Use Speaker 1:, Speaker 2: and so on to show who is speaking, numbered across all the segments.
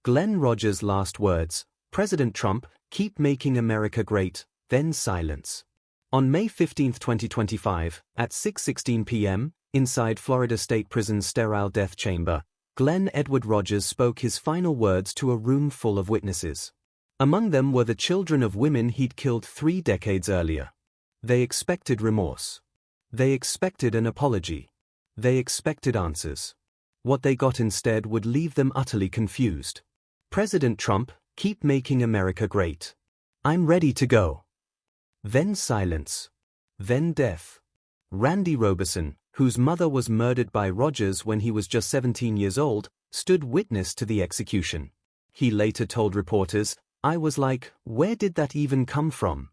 Speaker 1: Glen Rogers' last words, President Trump, keep making America great, then silence. On May 15, 2025, at 6:16 p.m., inside Florida State Prison's sterile death chamber, Glen Edward Rogers spoke his final words to a room full of witnesses. Among them were the children of women he'd killed 3 decades earlier. They expected remorse. They expected an apology. They expected answers. What they got instead would leave them utterly confused. President Trump, keep making America great. I'm ready to go. Then silence. Then death. Randy Roberson, whose mother was murdered by Rogers when he was just 17 years old, stood witness to the execution. He later told reporters, "I was like, where did that even come from?"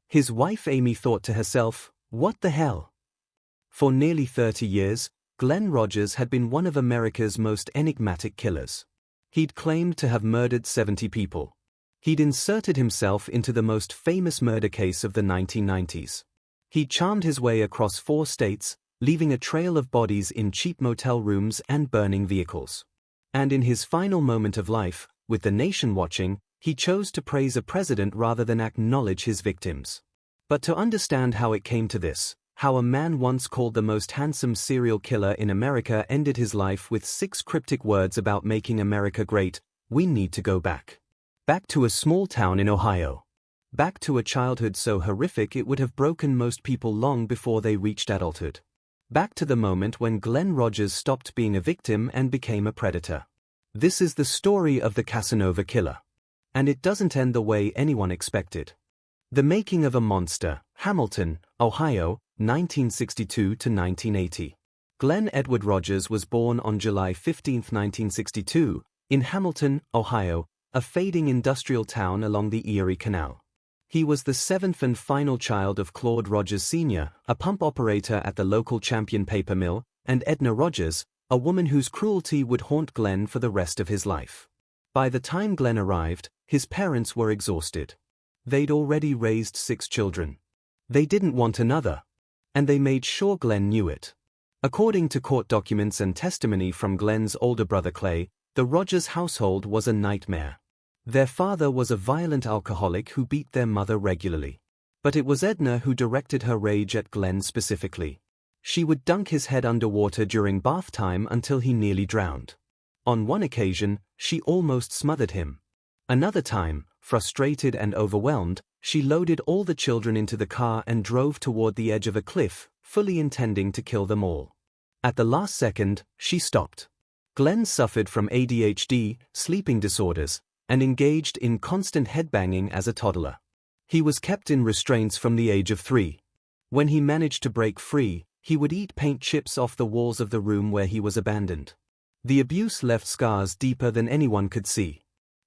Speaker 1: His wife Amy thought to herself, "What the hell?" For nearly 30 years, Glen Rogers had been one of America's most enigmatic killers. He'd claimed to have murdered 70 people. He'd inserted himself into the most famous murder case of the 1990s. He charmed his way across 4 states, leaving a trail of bodies in cheap motel rooms and burning vehicles. And in his final moment of life, with the nation watching, he chose to praise a president rather than acknowledge his victims. But to understand how it came to this, how a man once called the most handsome serial killer in America ended his life with 6 cryptic words about making America great, we need to go back. Back to a small town in Ohio. Back to a childhood so horrific it would have broken most people long before they reached adulthood. Back to the moment when Glen Rogers stopped being a victim and became a predator. This is the story of the Casanova killer. And it doesn't end the way anyone expected. The Making of a Monster, Hamilton, Ohio, 1962 to 1980. Glen Edward Rogers was born on July 15, 1962, in Hamilton, Ohio, a fading industrial town along the Erie Canal. He was the 7th and final child of Claude Rogers Sr., a pump operator at the local Champion paper mill, and Edna Rogers, a woman whose cruelty would haunt Glen for the rest of his life. By the time Glen arrived, his parents were exhausted. They'd already raised 6 children. They didn't want another. And they made sure Glen knew it. According to court documents and testimony from Glen's older brother Clay, the Rogers household was a nightmare. Their father was a violent alcoholic who beat their mother regularly. But it was Edna who directed her rage at Glen specifically. She would dunk his head underwater during bath time until he nearly drowned. On one occasion, she almost smothered him. Another time, frustrated and overwhelmed, she loaded all the children into the car and drove toward the edge of a cliff, fully intending to kill them all. At the last second, she stopped. Glen suffered from ADHD, sleeping disorders, and engaged in constant headbanging as a toddler. He was kept in restraints from the age of 3. When he managed to break free, he would eat paint chips off the walls of the room where he was abandoned. The abuse left scars deeper than anyone could see.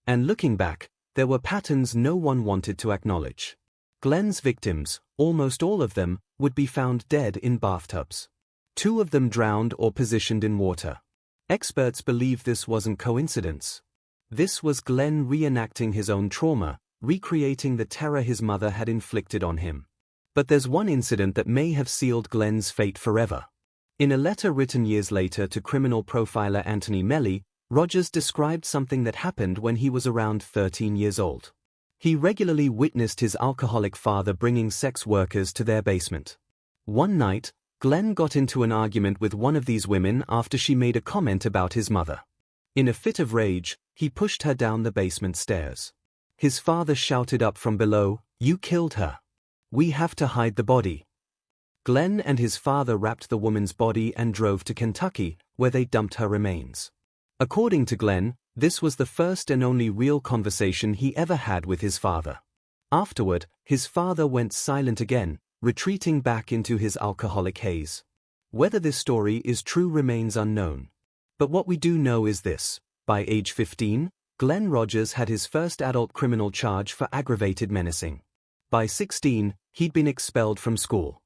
Speaker 1: And looking back, there were patterns no one wanted to acknowledge. Glen's victims, almost all of them, would be found dead in bathtubs. 2 of them drowned or positioned in water. Experts believe this wasn't coincidence. This was Glen reenacting his own trauma, recreating the terror his mother had inflicted on him. But there's one incident that may have sealed Glen's fate forever. In a letter written years later to criminal profiler Anthony Melly, Rogers described something that happened when he was around 13 years old. He regularly witnessed his alcoholic father bringing sex workers to their basement. One night, Glen got into an argument with one of these women after she made a comment about his mother. In a fit of rage, he pushed her down the basement stairs. His father shouted up from below, "You killed her. We have to hide the body." Glen and his father wrapped the woman's body and drove to Kentucky, where they dumped her remains. According to Glen, this was the first and only real conversation he ever had with his father. Afterward, his father went silent again, retreating back into his alcoholic haze. Whether this story is true remains unknown. But what we do know is this: by age 15, Glen Rogers had his first adult criminal charge for aggravated menacing. By 16, he'd been expelled from school.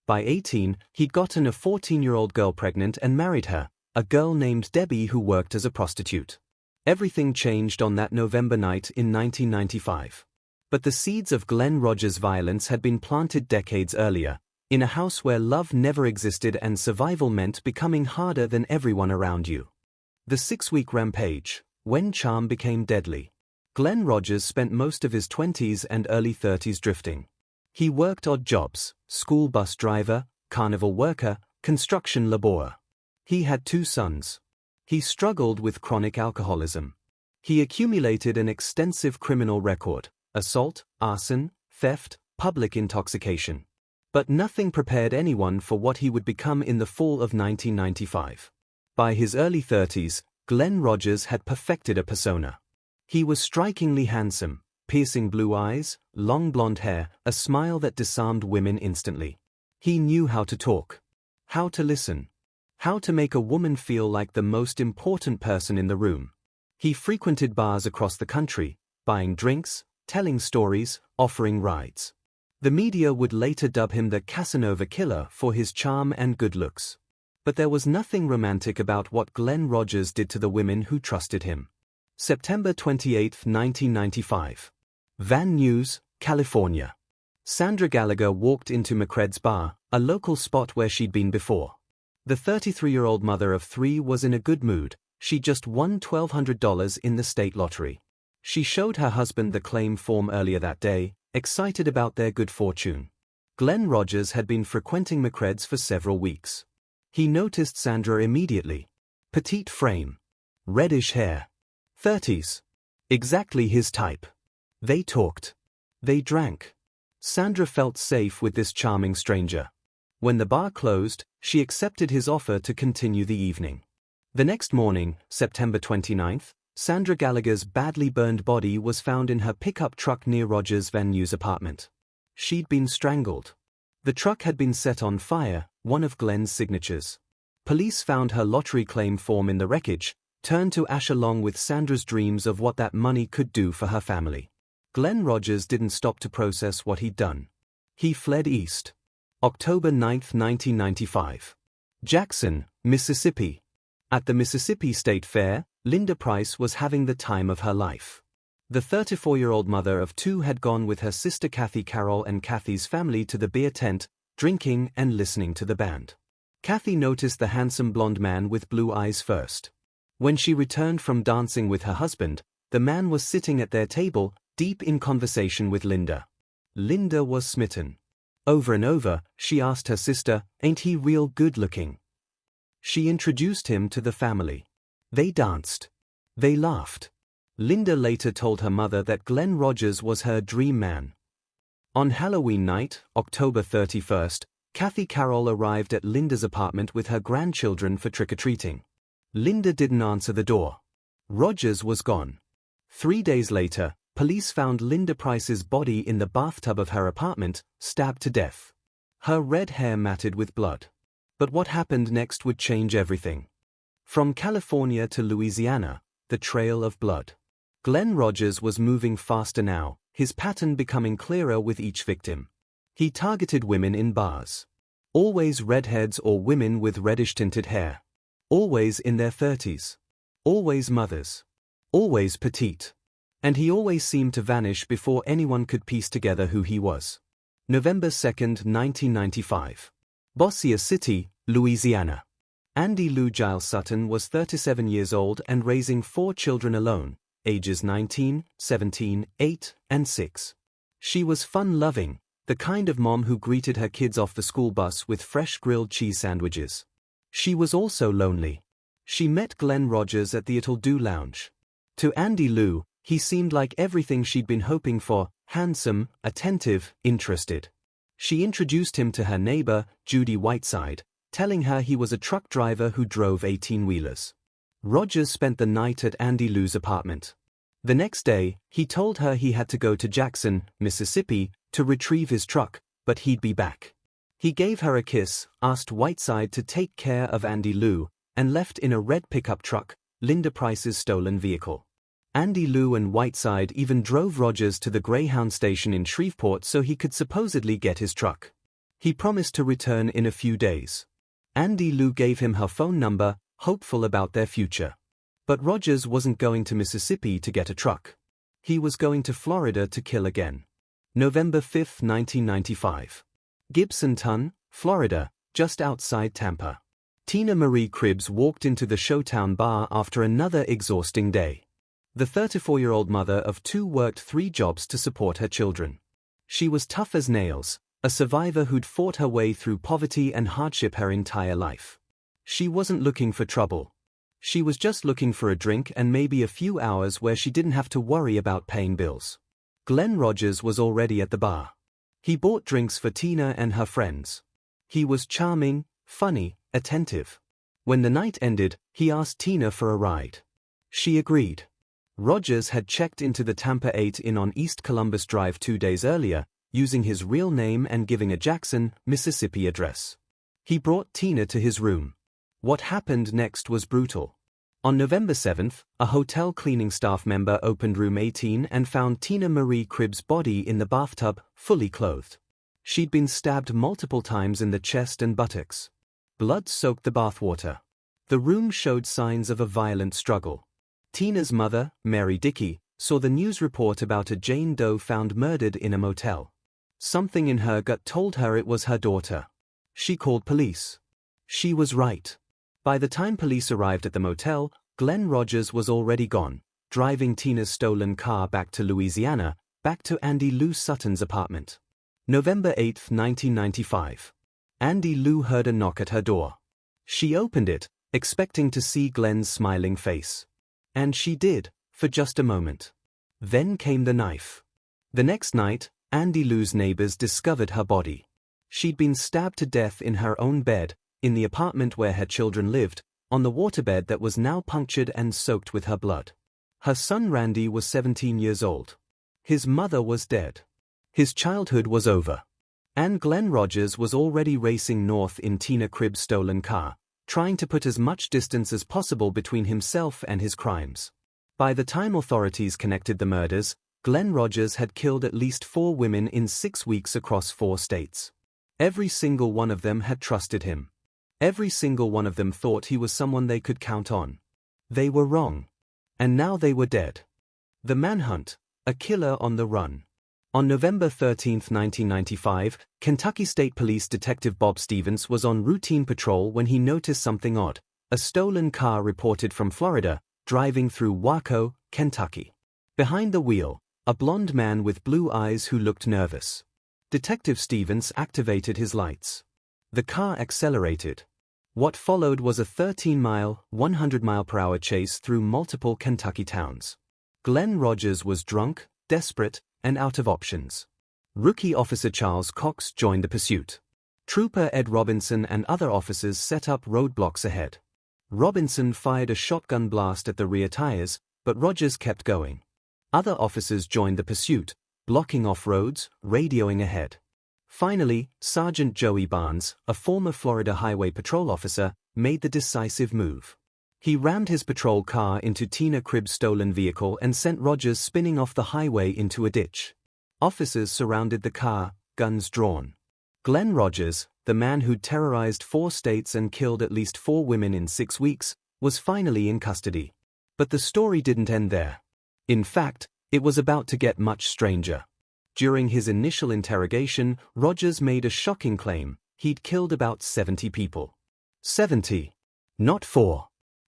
Speaker 1: By 18, he'd gotten a 14-year-old girl pregnant and married her, a girl named Debbie who worked as a prostitute. Everything changed on that November night in 1995. But the seeds of Glen Rogers' violence had been planted decades earlier, in a house where love never existed and survival meant becoming harder than everyone around you. The 6-week rampage, When charm became deadly. Glen Rogers spent most of his 20s and early 30s drifting. He worked odd jobs: school bus driver, carnival worker, construction laborer. He had 2 sons. He struggled with chronic alcoholism. He accumulated an extensive criminal record: assault, arson, theft, public intoxication. But nothing prepared anyone for what he would become in the fall of 1995. By his early 30s, Glen Rogers had perfected a persona. He was strikingly handsome, piercing blue eyes, long blonde hair, a smile that disarmed women instantly. He knew how to talk, how to listen, how to make a woman feel like the most important person in the room. He frequented bars across the country, buying drinks, telling stories, offering rides. The media would later dub him the Casanova Killer for his charm and good looks. But there was nothing romantic about what Glen Rogers did to the women who trusted him. September 28, 1995. Van Nuys, California. Sandra Gallagher walked into McCred's bar, a local spot where she'd been before. The 33-year-old mother of 3 was in a good mood. She just won $1,200 in the state lottery. She showed her husband the claim form earlier that day, excited about their good fortune. Glen Rogers had been frequenting McCred's for several weeks. He noticed Sandra immediately. Petite frame. Reddish hair. 30s. Exactly his type. They talked. They drank. Sandra felt safe with this charming stranger. When the bar closed, she accepted his offer to continue the evening. The next morning, September 29th, Sandra Gallagher's badly burned body was found in her pickup truck near Rogers' Van Nuys apartment. She'd been strangled. The truck had been set on fire, one of Glen's signatures. Police found her lottery claim form in the wreckage, turned to ash along with Sandra's dreams of what that money could do for her family. Glen Rogers didn't stop to process what he'd done. He fled east. October 9, 1995. Jackson, Mississippi. At the Mississippi State Fair, Linda Price was having the time of her life. The 34-year-old mother of 2 had gone with her sister Kathy Carroll and Kathy's family to the beer tent, drinking and listening to the band. Kathy noticed the handsome blonde man with blue eyes first. When she returned from dancing with her husband, the man was sitting at their table, deep in conversation with Linda. Linda was smitten. Over and over, she asked her sister, "Ain't he real good looking?" She introduced him to the family. They danced. They laughed. Linda later told her mother that Glen Rogers was her dream man. On Halloween night, October 31st, Kathy Carroll arrived at Linda's apartment with her grandchildren for trick-or-treating. Linda didn't answer the door. Rogers was gone. 3 days later, police found Linda Price's body in the bathtub of her apartment, stabbed to death. Her red hair matted with blood. But what happened next would change everything. From California to Louisiana, the trail of blood. Glen Rogers was moving faster now, his pattern becoming clearer with each victim. He targeted women in bars. Always redheads or women with reddish-tinted hair. Always in their 30s. Always mothers. Always petite. And he always seemed to vanish before anyone could piece together who he was. November 2, 1995. Bossier City, Louisiana. Andy Lou Giles Sutton was 37 years old and raising 4 children alone, ages 19, 17, 8, and 6. She was fun-loving, the kind of mom who greeted her kids off the school bus with fresh grilled cheese sandwiches. She was also lonely. She met Glen Rogers at the It'll Do Lounge. To Andy Lou, he seemed like everything she'd been hoping for: handsome, attentive, interested. She introduced him to her neighbor, Judy Whiteside, telling her he was a truck driver who drove 18-wheelers. Rogers spent the night at Andy Lou's apartment. The next day, he told her he had to go to Jackson, Mississippi, to retrieve his truck, but he'd be back. He gave her a kiss, asked Whiteside to take care of Andy Lou, and left in a red pickup truck, Linda Price's stolen vehicle. Andy Lou and Whiteside even drove Rogers to the Greyhound station in Shreveport so he could supposedly get his truck. He promised to return in a few days. Andy Lou gave him her phone number, hopeful about their future. But Rogers wasn't going to Mississippi to get a truck. He was going to Florida to kill again. November 5, 1995. Gibsonton, Florida, just outside Tampa. Tina Marie Cribbs walked into the Showtown bar after another exhausting day. The 34-year-old mother of two worked 3 jobs to support her children. She was tough as nails, a survivor who'd fought her way through poverty and hardship her entire life. She wasn't looking for trouble. She was just looking for a drink and maybe a few hours where she didn't have to worry about paying bills. Glen Rogers was already at the bar. He bought drinks for Tina and her friends. He was charming, funny, attentive. When the night ended, he asked Tina for a ride. She agreed. Rogers had checked into the Tampa 8 Inn on East Columbus Drive 2 days earlier, using his real name and giving a Jackson, Mississippi address. He brought Tina to his room. What happened next was brutal. On November 7th, a hotel cleaning staff member opened room 18 and found Tina Marie Cribb's body in the bathtub, fully clothed. She'd been stabbed multiple times in the chest and buttocks. Blood soaked the bathwater. The room showed signs of a violent struggle. Tina's mother, Mary Dickey, saw the news report about a Jane Doe found murdered in a motel. Something in her gut told her it was her daughter. She called police. She was right. By the time police arrived at the motel, Glen Rogers was already gone, driving Tina's stolen car back to Louisiana, back to Andy Lou Sutton's apartment. November 8, 1995. Andy Lou heard a knock at her door. She opened it, expecting to see Glen's smiling face. And she did, for just a moment. Then came the knife. The next night, Andy Lou's neighbors discovered her body. She'd been stabbed to death in her own bed, in the apartment where her children lived, on the waterbed that was now punctured and soaked with her blood. Her son Randy was 17 years old. His mother was dead. His childhood was over. And Glen Rogers was already racing north in Tina Cribb's stolen car, trying to put as much distance as possible between himself and his crimes. By the time authorities connected the murders, Glen Rogers had killed at least 4 women in 6 weeks across 4 states. Every single one of them had trusted him. Every single one of them thought he was someone they could count on. They were wrong. And now they were dead. The manhunt, a killer on the run. On November 13, 1995, Kentucky State Police Detective Bob Stevens was on routine patrol when he noticed something odd. A stolen car reported from Florida, driving through Waco, Kentucky. Behind the wheel, a blond man with blue eyes who looked nervous. Detective Stevens activated his lights. The car accelerated. What followed was a 13-mile, 100-mile-per-hour chase through multiple Kentucky towns. Glen Rogers was drunk, desperate, and out of options. Rookie Officer Charles Cox joined the pursuit. Trooper Ed Robinson and other officers set up roadblocks ahead. Robinson fired a shotgun blast at the rear tires, but Rogers kept going. Other officers joined the pursuit, blocking off roads, radioing ahead. Finally, Sergeant Joey Barnes, a former Florida Highway Patrol officer, made the decisive move. He rammed his patrol car into Tina Cribb's stolen vehicle and sent Rogers spinning off the highway into a ditch. Officers surrounded the car, guns drawn. Glen Rogers, the man who'd terrorized 4 states and killed at least 4 women in 6 weeks, was finally in custody. But the story didn't end there. In fact, it was about to get much stranger. During his initial interrogation, Rogers made a shocking claim: he'd killed about 70 people. 70. Not 4.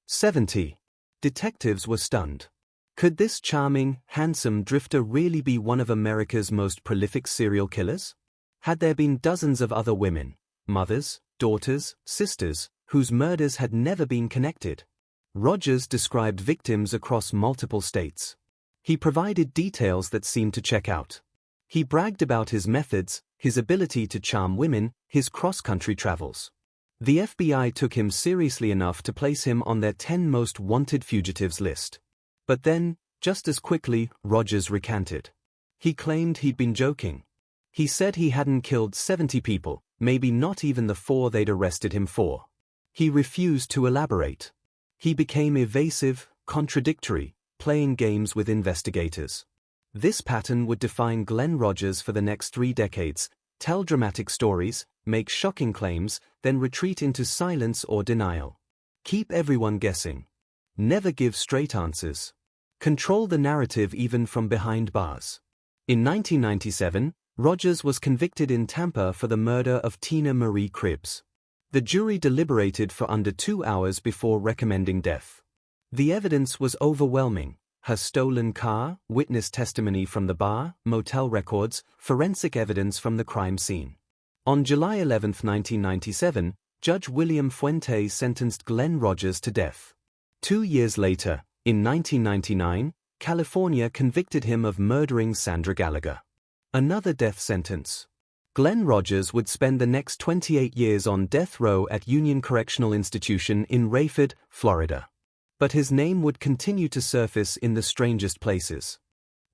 Speaker 1: 70. Detectives were stunned. Could this charming, handsome drifter really be one of America's most prolific serial killers? Had there been dozens of other women, mothers, daughters, sisters, whose murders had never been connected? Rogers described victims across multiple states. He provided details that seemed to check out. He bragged about his methods, his ability to charm women, his cross-country travels. The FBI took him seriously enough to place him on their 10 most wanted fugitives list. But then, just as quickly, Rogers recanted. He claimed he'd been joking. He said he hadn't killed 70 people, maybe not even the 4 they'd arrested him for. He refused to elaborate. He became evasive, contradictory, playing games with investigators. This pattern would define Glen Rogers for the next 3 decades: tell dramatic stories, make shocking claims, then retreat into silence or denial. Keep everyone guessing. Never give straight answers. Control the narrative even from behind bars. In 1997, Rogers was convicted in Tampa for the murder of Tina Marie Cribbs. The jury deliberated for under 2 hours before recommending death. The evidence was overwhelming: her stolen car, witness testimony from the bar, motel records, forensic evidence from the crime scene. On July 11, 1997, Judge William Fuentes sentenced Glen Rogers to death. 2 years later, in 1999, California convicted him of murdering Sandra Gallagher. Another death sentence. Glen Rogers would spend the next 28 years on death row at Union Correctional Institution in Rayford, Florida. But his name would continue to surface in the strangest places.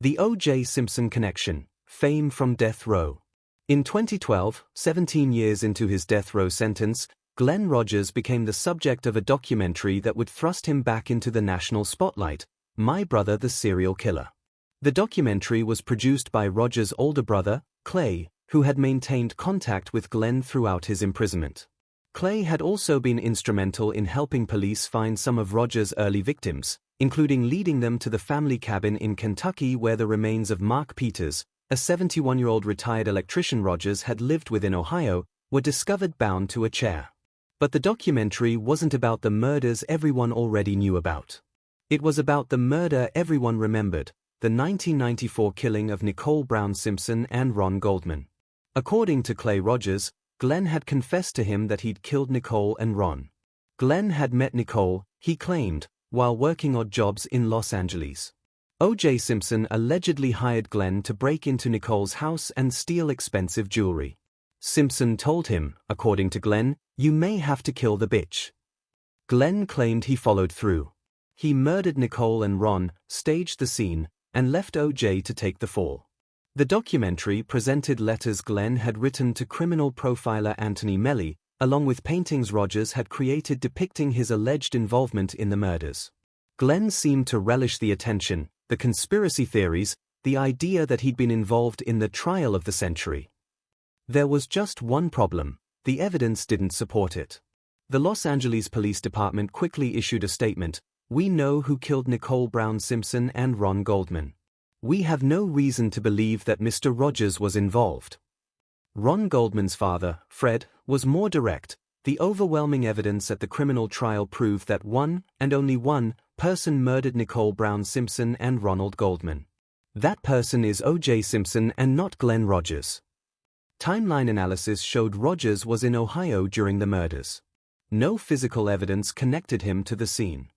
Speaker 1: The O.J. Simpson connection, fame from death row. In 2012, 17 years into his death row sentence, Glen Rogers became the subject of a documentary that would thrust him back into the national spotlight, My Brother the Serial Killer. The documentary was produced by Rogers' older brother, Clay, who had maintained contact with Glen throughout his imprisonment. Clay had also been instrumental in helping police find some of Rogers' early victims, including leading them to the family cabin in Kentucky where the remains of Mark Peters, a 71-year-old retired electrician Rogers had lived with in Ohio, were discovered bound to a chair. But the documentary wasn't about the murders everyone already knew about. It was about the murder everyone remembered, the 1994 killing of Nicole Brown Simpson and Ron Goldman. According to Clay Rogers, Glen had confessed to him that he'd killed Nicole and Ron. Glen had met Nicole, he claimed, while working odd jobs in Los Angeles. O.J. Simpson allegedly hired Glen to break into Nicole's house and steal expensive jewelry. Simpson told him, according to Glen, "You may have to kill the bitch." Glen claimed he followed through. He murdered Nicole and Ron, staged the scene, and left O.J. to take the fall. The documentary presented letters Glen had written to criminal profiler Anthony Melly, along with paintings Rogers had created depicting his alleged involvement in the murders. Glen seemed to relish the attention, the conspiracy theories, the idea that he'd been involved in the trial of the century. There was just one problem: the evidence didn't support it. The Los Angeles Police Department quickly issued a statement: "We know who killed Nicole Brown Simpson and Ron Goldman. We have no reason to believe that Mr. Rogers was involved." Ron Goldman's father, Fred, was more direct. The overwhelming evidence at the criminal trial proved that one, and only one, person murdered Nicole Brown Simpson and Ronald Goldman. That person is O.J. Simpson and not Glen Rogers. Timeline analysis showed Rogers was in Ohio during the murders. No physical evidence connected him to the scene.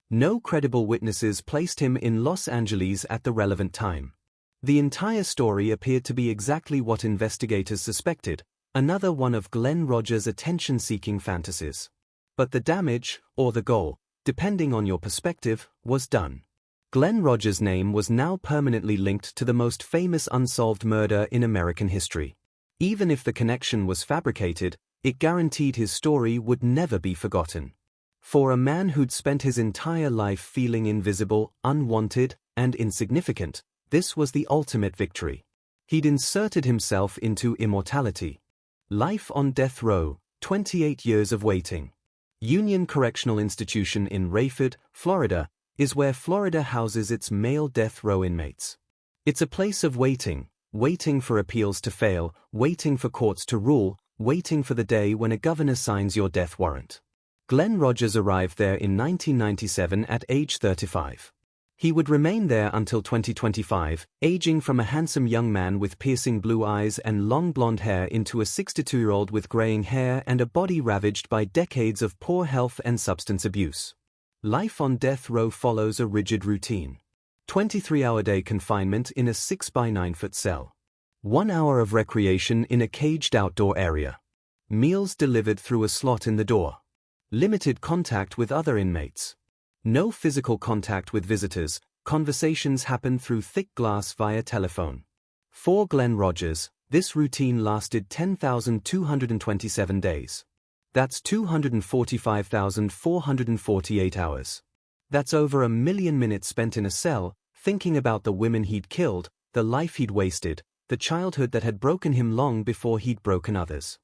Speaker 1: No credible witnesses placed him in Los Angeles at the relevant time. The entire story appeared to be exactly what investigators suspected, another one of Glen Rogers' attention-seeking fantasies. But the damage, or the goal, depending on your perspective, was done. Glen Rogers' name was now permanently linked to the most famous unsolved murder in American history. Even if the connection was fabricated, it guaranteed his story would never be forgotten. For a man who'd spent his entire life feeling invisible, unwanted, and insignificant, this was the ultimate victory. He'd inserted himself into immortality. Life on death row, 28 years of waiting. Union Correctional Institution in Rayford, Florida, is where Florida houses its male death row inmates. It's a place of waiting, waiting for appeals to fail, waiting for courts to rule, waiting for the day when a governor signs your death warrant. Glen Rogers arrived there in 1997 at age 35. He would remain there until 2025, aging from a handsome young man with piercing blue eyes and long blonde hair into a 62-year-old with graying hair and a body ravaged by decades of poor health and substance abuse. Life on death row follows a rigid routine. 23-hour-day confinement in a 6-by-9-foot cell. 1 hour of recreation in a caged outdoor area. Meals delivered through a slot in the door. Limited contact with other inmates. No physical contact with visitors, conversations happen through thick glass via telephone. For Glen Rogers, this routine lasted 10,227 days. That's 245,448 hours. That's over 1 million minutes spent in a cell, thinking about the women he'd killed, the life he'd wasted, the childhood that had broken him long before he'd broken others.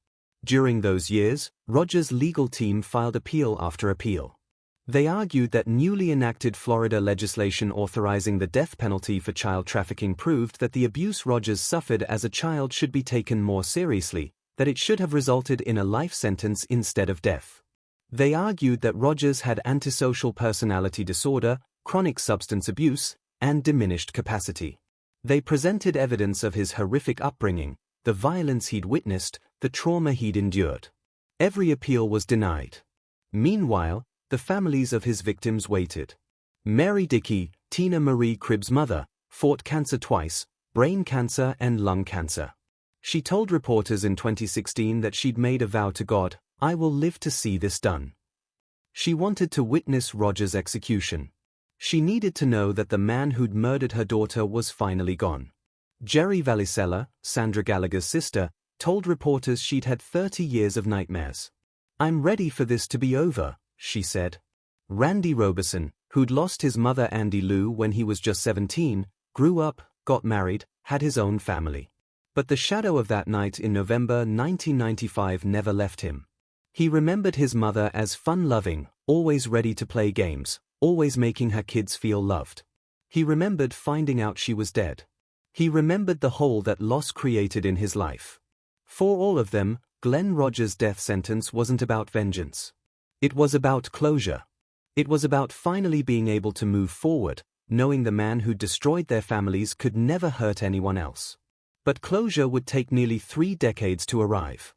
Speaker 1: During those years, Rogers' legal team filed appeal after appeal. They argued that newly enacted Florida legislation authorizing the death penalty for child trafficking proved that the abuse Rogers suffered as a child should be taken more seriously, that it should have resulted in a life sentence instead of death. They argued that Rogers had antisocial personality disorder, chronic substance abuse, and diminished capacity. They presented evidence of his horrific upbringing, the violence he'd witnessed, the trauma he'd endured. Every appeal was denied. Meanwhile, the families of his victims waited. Mary Dickey, Tina Marie Cribb's mother, fought cancer twice, brain cancer and lung cancer. She told reporters in 2016 that she'd made a vow to God, "I will live to see this done." She wanted to witness Rogers' execution. She needed to know that the man who'd murdered her daughter was finally gone. Jerry Valisella, Sandra Gallagher's sister, told reporters she'd had 30 years of nightmares. "I'm ready for this to be over," she said. Randy Roberson, who'd lost his mother Andy Lou when he was just 17, grew up, got married, had his own family. But the shadow of that night in November 1995 never left him. He remembered his mother as fun-loving, always ready to play games, always making her kids feel loved. He remembered finding out she was dead. He remembered the hole that loss created in his life. For all of them, Glen Rogers' death sentence wasn't about vengeance. It was about closure. It was about finally being able to move forward, knowing the man who destroyed their families could never hurt anyone else. But closure would take nearly 3 decades to arrive.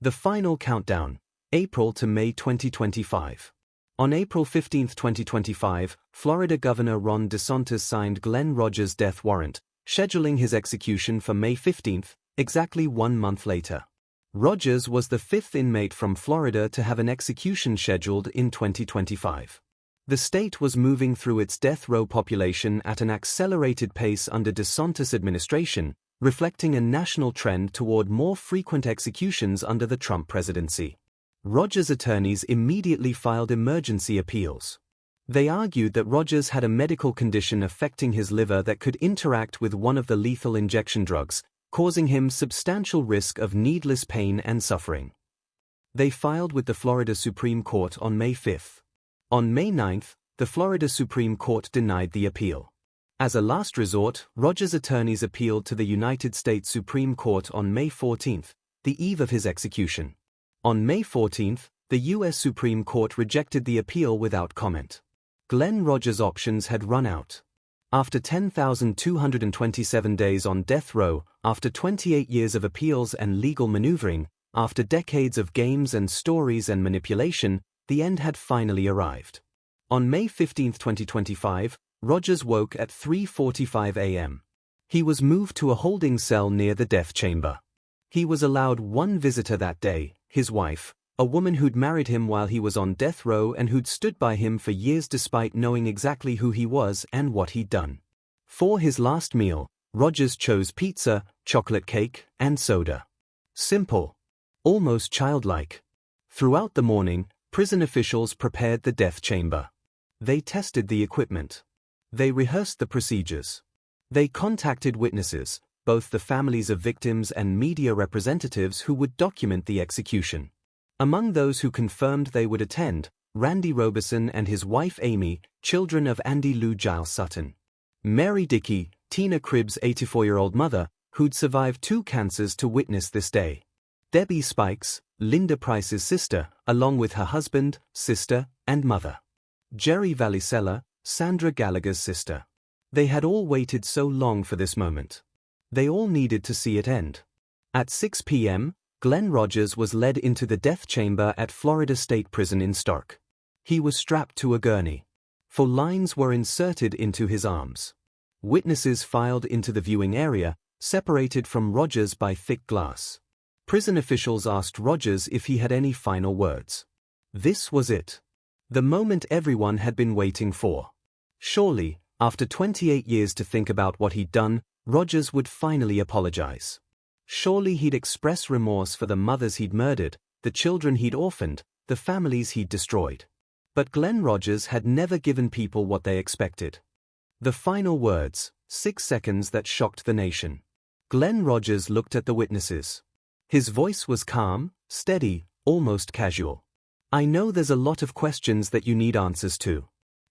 Speaker 1: The final countdown, April to May 2025. On April 15, 2025, Florida Governor Ron DeSantis signed Glen Rogers' death warrant, scheduling his execution for May 15, exactly 1 month later. Rogers was the 5th inmate from Florida to have an execution scheduled in 2025. The state was moving through its death row population at an accelerated pace under DeSantis' administration, reflecting a national trend toward more frequent executions under the Trump presidency. Rogers' attorneys immediately filed emergency appeals. They argued that Rogers had a medical condition affecting his liver that could interact with one of the lethal injection drugs, causing him substantial risk of needless pain and suffering. They filed with the Florida Supreme Court on May 5. On May 9, the Florida Supreme Court denied the appeal. As a last resort, Rogers' attorneys appealed to the United States Supreme Court on May 14, the eve of his execution. On May 14, the U.S. Supreme Court rejected the appeal without comment. Glen Rogers' options had run out. After 10,227 days on death row, after 28 years of appeals and legal maneuvering, after decades of games and stories and manipulation, the end had finally arrived. On May 15, 2025, Rogers woke at 3:45 a.m. He was moved to a holding cell near the death chamber. He was allowed one visitor that day, his wife, a woman who'd married him while he was on death row and who'd stood by him for years despite knowing exactly who he was and what he'd done. For his last meal, Rogers chose pizza, chocolate cake, and soda. Simple. Almost childlike. Throughout the morning, prison officials prepared the death chamber. They tested the equipment. They rehearsed the procedures. They contacted witnesses, both the families of victims and media representatives who would document the execution. Among those who confirmed they would attend, Randy Roberson and his wife Amy, children of Andy Lou Giles Sutton. Mary Dickey, Tina Cribb's 84-year-old mother, who'd survived 2 cancers to witness this day. Debbie Spikes, Linda Price's sister, along with her husband, sister, and mother. Jerry Valisella, Sandra Gallagher's sister. They had all waited so long for this moment. They all needed to see it end. At 6 p.m., Glen Rogers was led into the death chamber at Florida State Prison in Stark. He was strapped to a gurney. 4 lines were inserted into his arms. Witnesses filed into the viewing area, separated from Rogers by thick glass. Prison officials asked Rogers if he had any final words. This was it. The moment everyone had been waiting for. Surely, after 28 years to think about what he'd done, Rogers would finally apologize. Surely he'd express remorse for the mothers he'd murdered, the children he'd orphaned, the families he'd destroyed. But Glen Rogers had never given people what they expected. The final words, 6 seconds that shocked the nation. Glen Rogers looked at the witnesses. His voice was calm, steady, almost casual. I know there's a lot of questions that you need answers to.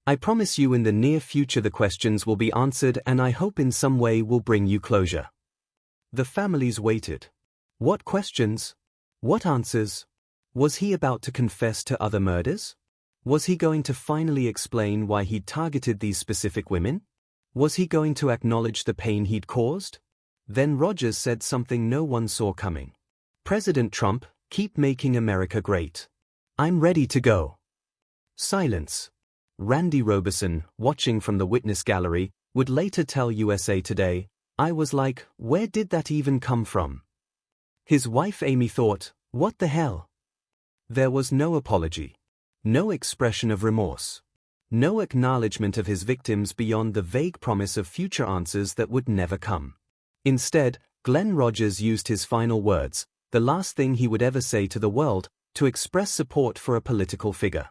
Speaker 1: I promise you in the near future the questions will be answered and I hope in some way will bring you closure. The families waited. What questions? What answers? Was he about to confess to other murders? Was he going to finally explain why he'd targeted these specific women? Was he going to acknowledge the pain he'd caused? Then Rogers said something no one saw coming. "President Trump, keep making America great. I'm ready to go." Silence. Randy Roberson, watching from the witness gallery, would later tell USA Today, "I was like, where did that even come from?" His wife Amy thought, "What the hell?" There was no apology. No expression of remorse. No acknowledgement of his victims beyond the vague promise of future answers that would never come. Instead, Glen Rogers used his final words, the last thing he would ever say to the world, to express support for a political figure.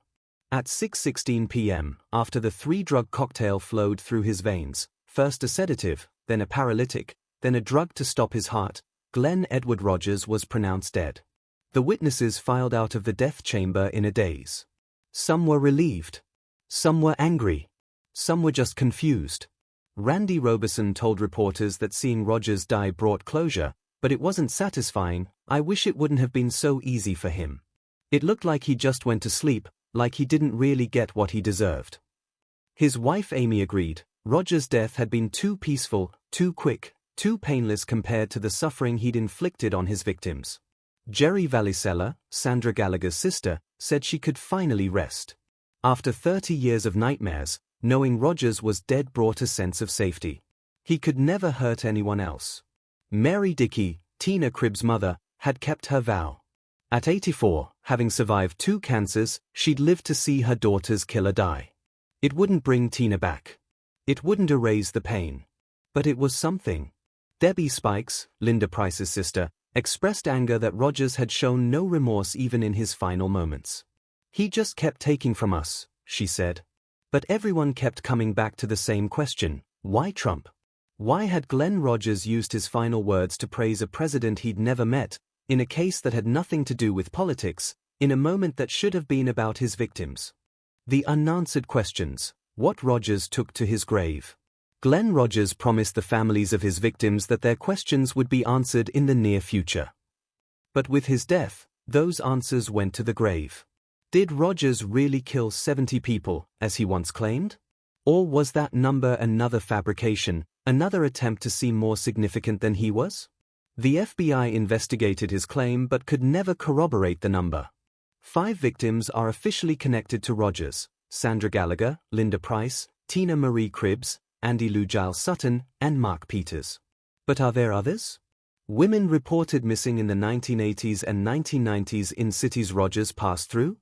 Speaker 1: At 6:16 p.m., after the three-drug cocktail flowed through his veins, first a sedative, then a paralytic, then a drug to stop his heart, Glen Edward Rogers was pronounced dead. The witnesses filed out of the death chamber in a daze. Some were relieved. Some were angry. Some were just confused. Randy Roberson told reporters that seeing Rogers die brought closure, but it wasn't satisfying. "I wish it wouldn't have been so easy for him. It looked like he just went to sleep, like he didn't really get what he deserved." His wife Amy agreed. Rogers' death had been too peaceful, too quick, too painless compared to the suffering he'd inflicted on his victims. Jerry Valicella, Sandra Gallagher's sister, said she could finally rest. After 30 years of nightmares, knowing Rogers was dead brought a sense of safety. He could never hurt anyone else. Mary Dickey, Tina Cribb's mother, had kept her vow. At 84, having survived 2 cancers, she'd lived to see her daughter's killer die. It wouldn't bring Tina back. It wouldn't erase the pain. But it was something. Debbie Spikes, Linda Price's sister, expressed anger that Rogers had shown no remorse even in his final moments. "He just kept taking from us," she said. But everyone kept coming back to the same question: why Trump? Why had Glen Rogers used his final words to praise a president he'd never met, in a case that had nothing to do with politics, in a moment that should have been about his victims? The unanswered questions: what Rogers took to his grave. Glen Rogers promised the families of his victims that their questions would be answered in the near future. But with his death, those answers went to the grave. Did Rogers really kill 70 people, as he once claimed? Or was that number another fabrication, another attempt to seem more significant than he was? The FBI investigated his claim but could never corroborate the number. 5 victims are officially connected to Rogers: Sandra Gallagher, Linda Price, Tina Marie Cribbs, Andy Lou Giles Sutton, and Mark Peters. But are there others? Women reported missing in the 1980s and 1990s in cities Rogers passed through?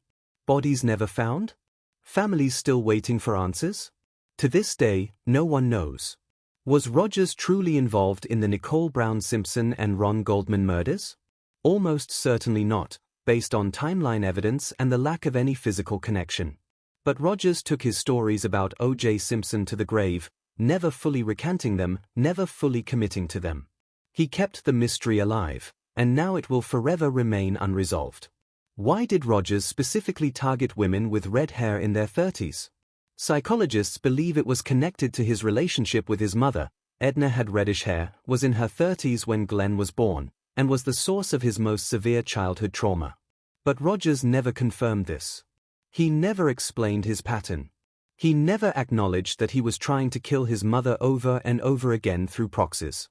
Speaker 1: Bodies never found? Families still waiting for answers? To this day, no one knows. Was Rogers truly involved in the Nicole Brown Simpson and Ron Goldman murders? Almost certainly not, based on timeline evidence and the lack of any physical connection. But Rogers took his stories about O.J. Simpson to the grave, never fully recanting them, never fully committing to them. He kept the mystery alive, and now it will forever remain unresolved. Why did Rogers specifically target women with red hair in their 30s? Psychologists believe it was connected to his relationship with his mother. Edna had reddish hair, was in her 30s when Glen was born, and was the source of his most severe childhood trauma. But Rogers never confirmed this. He never explained his pattern. He never acknowledged that he was trying to kill his mother over and over again through proxies.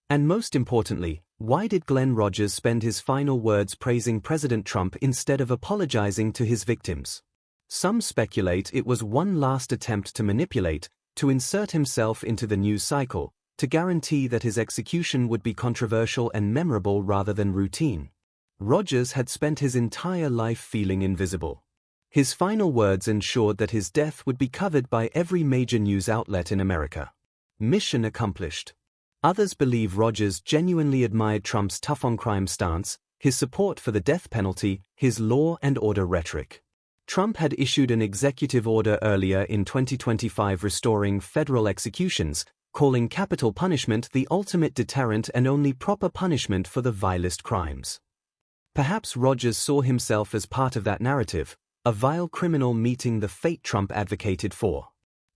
Speaker 1: And most importantly, why did Glen Rogers spend his final words praising President Trump instead of apologizing to his victims? Some speculate it was one last attempt to manipulate, to insert himself into the news cycle, to guarantee that his execution would be controversial and memorable rather than routine. Rogers had spent his entire life feeling invisible. His final words ensured that his death would be covered by every major news outlet in America. Mission accomplished. Others believe Rogers genuinely admired Trump's tough-on-crime stance, his support for the death penalty, his law and order rhetoric. Trump had issued an executive order earlier in 2025 restoring federal executions, calling capital punishment the ultimate deterrent and only proper punishment for the vilest crimes. Perhaps Rogers saw himself as part of that narrative, a vile criminal meeting the fate Trump advocated for.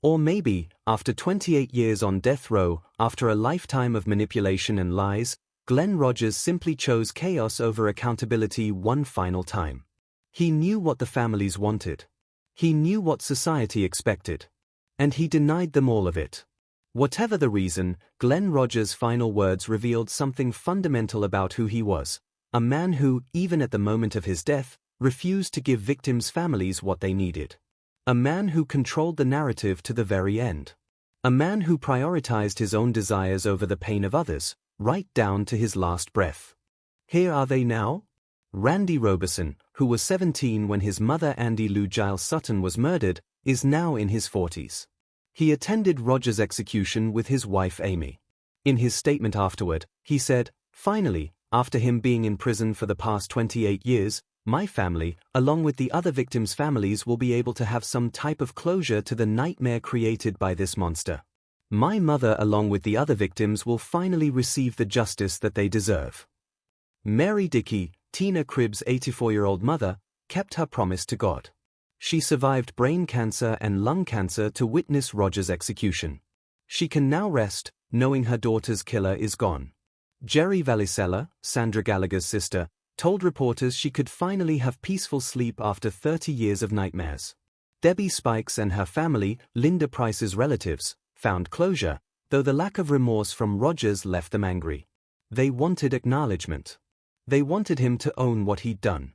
Speaker 1: Or maybe, after 28 years on death row, after a lifetime of manipulation and lies, Glen Rogers simply chose chaos over accountability one final time. He knew what the families wanted. He knew what society expected. And he denied them all of it. Whatever the reason, Glen Rogers' final words revealed something fundamental about who he was, a man who, even at the moment of his death, refused to give victims' families what they needed. A man who controlled the narrative to the very end. A man who prioritized his own desires over the pain of others, right down to his last breath. Here are they now? Randy Roberson, who was 17 when his mother Andy Lou Giles Sutton was murdered, is now in his 40s. He attended Rogers' execution with his wife Amy. In his statement afterward, he said, "Finally, after him being in prison for the past 28 years, my family, along with the other victims' families, will be able to have some type of closure to the nightmare created by this monster. My mother, along with the other victims, will finally receive the justice that they deserve." Mary Dickey, Tina Cribb's 84-year-old mother, kept her promise to God. She survived brain cancer and lung cancer to witness Rogers' execution. She can now rest, knowing her daughter's killer is gone. Jerry Valisella, Sandra Gallagher's sister, told reporters she could finally have peaceful sleep after 30 years of nightmares. Debbie Spikes and her family, Linda Price's relatives, found closure, though the lack of remorse from Rogers left them angry. They wanted acknowledgement. They wanted him to own what he'd done.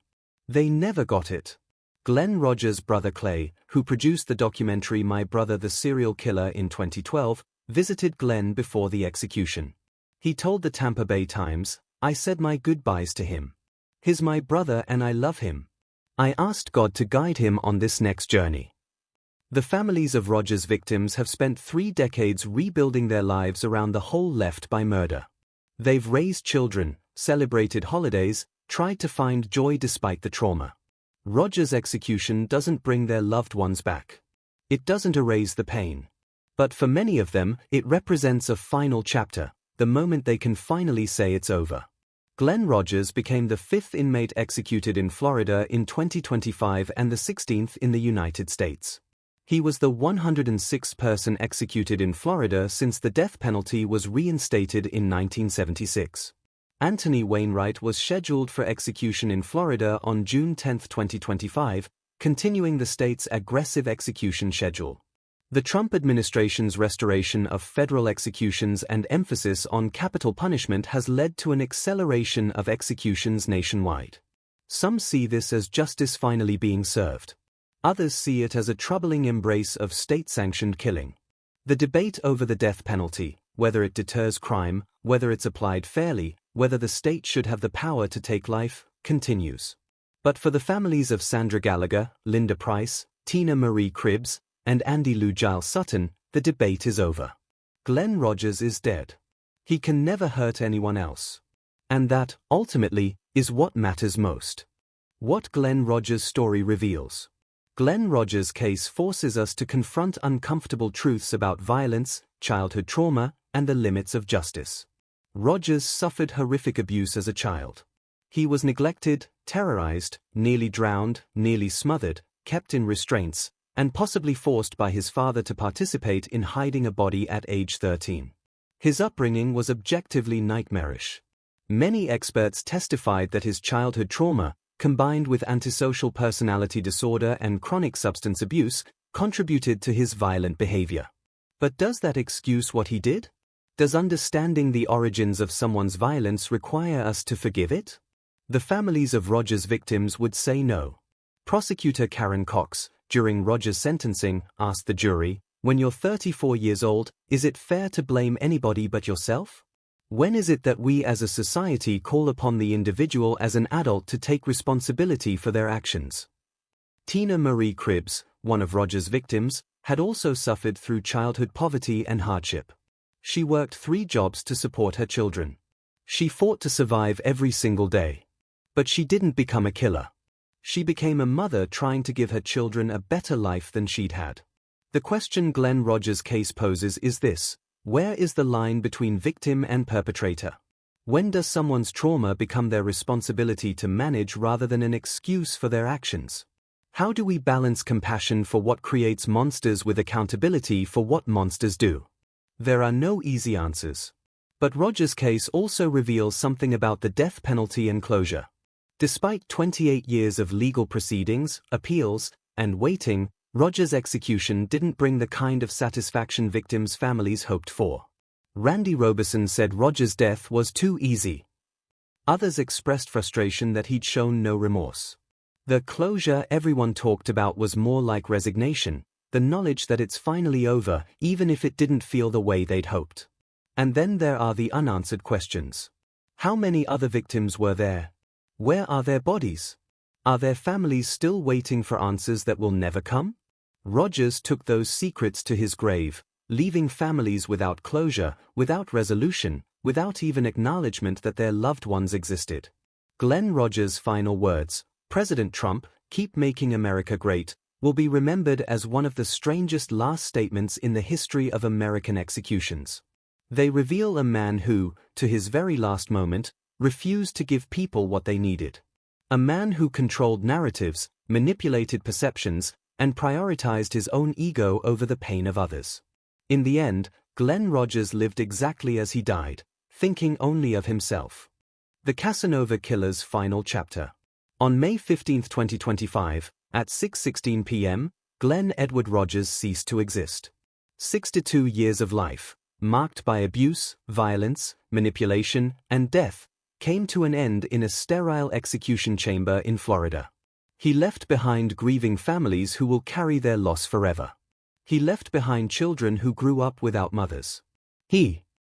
Speaker 1: They never got it. Glen Rogers' brother Clay, who produced the documentary My Brother the Serial Killer in 2012, visited Glen before the execution. He told the Tampa Bay Times, "I said my goodbyes to him. He's my brother and I love him. I asked God to guide him on this next journey." The families of Rogers' victims have spent 3 decades rebuilding their lives around the hole left by murder. They've raised children, celebrated holidays, tried to find joy despite the trauma. Rogers' execution doesn't bring their loved ones back. It doesn't erase the pain. But for many of them, it represents a final chapter, the moment they can finally say it's over. Glen Rogers became the 5th inmate executed in Florida in 2025 and the 16th in the United States. He was the 106th person executed in Florida since the death penalty was reinstated in 1976. Anthony Wainwright was scheduled for execution in Florida on June 10, 2025, continuing the state's aggressive execution schedule. The Trump administration's restoration of federal executions and emphasis on capital punishment has led to an acceleration of executions nationwide. Some see this as justice finally being served. Others see it as a troubling embrace of state-sanctioned killing. The debate over the death penalty, whether it deters crime, whether it's applied fairly, whether the state should have the power to take life, continues. But for the families of Sandra Gallagher, Linda Price, Tina Marie Cribbs, and Andy Lou Giles Sutton, the debate is over. Glen Rogers is dead. He can never hurt anyone else. And that, ultimately, is what matters most. What Glen Rogers' story reveals. Glen Rogers' case forces us to confront uncomfortable truths about violence, childhood trauma, and the limits of justice. Rogers suffered horrific abuse as a child. He was neglected, terrorized, nearly drowned, nearly smothered, kept in restraints, and possibly forced by his father to participate in hiding a body at age 13. His upbringing was objectively nightmarish. Many experts testified that his childhood trauma, combined with antisocial personality disorder and chronic substance abuse, contributed to his violent behavior. But does that excuse what he did? Does understanding the origins of someone's violence require us to forgive it? The families of Rogers' victims would say no. Prosecutor Karen Cox, during Rogers' sentencing, asked the jury, "When you're 34 years old, is it fair to blame anybody but yourself? When is it that we as a society call upon the individual as an adult to take responsibility for their actions?" Tina Marie Cribbs, one of Rogers' victims, had also suffered through childhood poverty and hardship. She worked 3 jobs to support her children. She fought to survive every single day. But she didn't become a killer. She became a mother trying to give her children a better life than she'd had. The question Glen Rogers' case poses is this: where is the line between victim and perpetrator? When does someone's trauma become their responsibility to manage rather than an excuse for their actions? How do we balance compassion for what creates monsters with accountability for what monsters do? There are no easy answers. But Rogers' case also reveals something about the death penalty and closure. Despite 28 years of legal proceedings, appeals, and waiting, Rogers' execution didn't bring the kind of satisfaction victims' families hoped for. Randy Robeson said Rogers' death was too easy. Others expressed frustration that he'd shown no remorse. The closure everyone talked about was more like resignation, the knowledge that it's finally over, even if it didn't feel the way they'd hoped. And then there are the unanswered questions. How many other victims were there? Where are their bodies? Are their families still waiting for answers that will never come? Rogers took those secrets to his grave, leaving families without closure, without resolution, without even acknowledgement that their loved ones existed. Glen Rogers' final words, "President Trump, keep making America great," will be remembered as one of the strangest last statements in the history of American executions. They reveal a man who, to his very last moment, refused to give people what they needed. A man who controlled narratives, manipulated perceptions, and prioritized his own ego over the pain of others. In the end, Glen Rogers lived exactly as he died, thinking only of himself. The Casanova Killer's final chapter. On May 15, 2025, at 6:16 p.m., Glen Edward Rogers ceased to exist. 62 years of life, marked by abuse, violence, manipulation, and death, came to an end in a sterile execution chamber in Florida. He left behind grieving families who will carry their loss forever. He left behind children who grew up without mothers. He